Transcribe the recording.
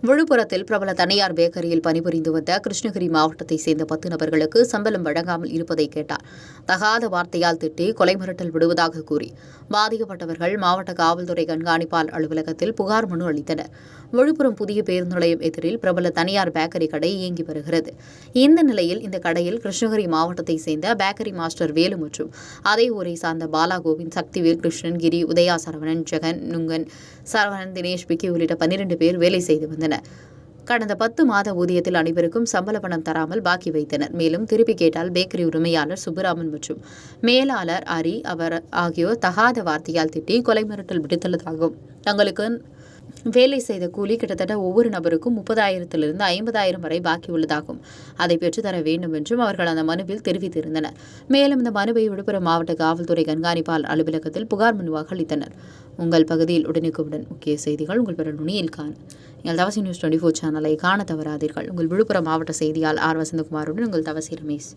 விழுப்புரத்தில் பிரபல தனியார் பேக்கரியில் பணிபுரிந்து வந்த கிருஷ்ணகிரி மாவட்டத்தைச் சேர்ந்த 10 நபர்களுக்கு சம்பளம் வழங்காமல் இருப்பதை கேட்டார். தகாத வார்த்தையால் திட்டி கொலை மிரட்டல் விடுவதாக கூறி பாதிக்கப்பட்டவர்கள் மாவட்ட காவல்துறை கண்காணிப்பாளர் அலுவலகத்தில் புகார் மனு அளித்தனர். விழுப்புரம் புதிய பேருந்து நிலையம் எதிரில் பிரபல தனியார் பேக்கரி கடை இயங்கி வருகிறது. இந்த நிலையில் இந்த கடையில் கிருஷ்ணகிரி மாவட்டத்தைச் சேர்ந்த பேக்கரி மாஸ்டர் வேலு மற்றும் அதே ஊரை சார்ந்த பாலா கோவிந்த், சக்திவேல், கிருஷ்ணன், கிரி, உதயா, சரவணன், ஜெகன், நுங்கன், சரவணன், தினேஷ், பிக்கி உள்ளிட்ட 12 பேர் வேலை செய்து வந்தனர். கடந்த 10 மாத ஊதியத்தில் அனைவருக்கும் சம்பள பணம் தராமல் பாக்கி வைத்தனர். மேலும் திருப்பி கேட்டால் பேக்கரி உரிமையாளர் சுப்புராமன் மற்றும் மேலாளர் அரி ஆகியோர் தகாத வார்த்தையால் திட்டி கொலை மிரட்டல் விடுத்துள்ளதாகவும், தங்களுக்கு வேலை செய்த கூலி கிட்டத்தட்ட ஒவ்வொரு நபருக்கும் 30,000 50,000 வரை பாக்கி உள்ளதாகவும், அதை பெற்றுத்தர வேண்டும் என்றும் அவர்கள் அந்த மனுவில் தெரிவித்திருந்தனர். மேலும் இந்த மனுவை விழுப்புரம் மாவட்ட காவல்துறை கண்காணிப்பாளர் அலுவலகத்தில் புகார் மனுவாக அளித்தனர். உங்கள் பகுதியில் உடனுக்குடன் முக்கிய செய்திகள் உங்கள் பெற நுனியில் காண எங்கள் தவசி நியூஸ் 24 சேனலை காண தவறாதீர்கள். உங்கள் விழுப்புரம் மாவட்ட செய்தியால் ஆர். வசந்தகுமாருடன் உங்கள் தவசி ரமேஷ்.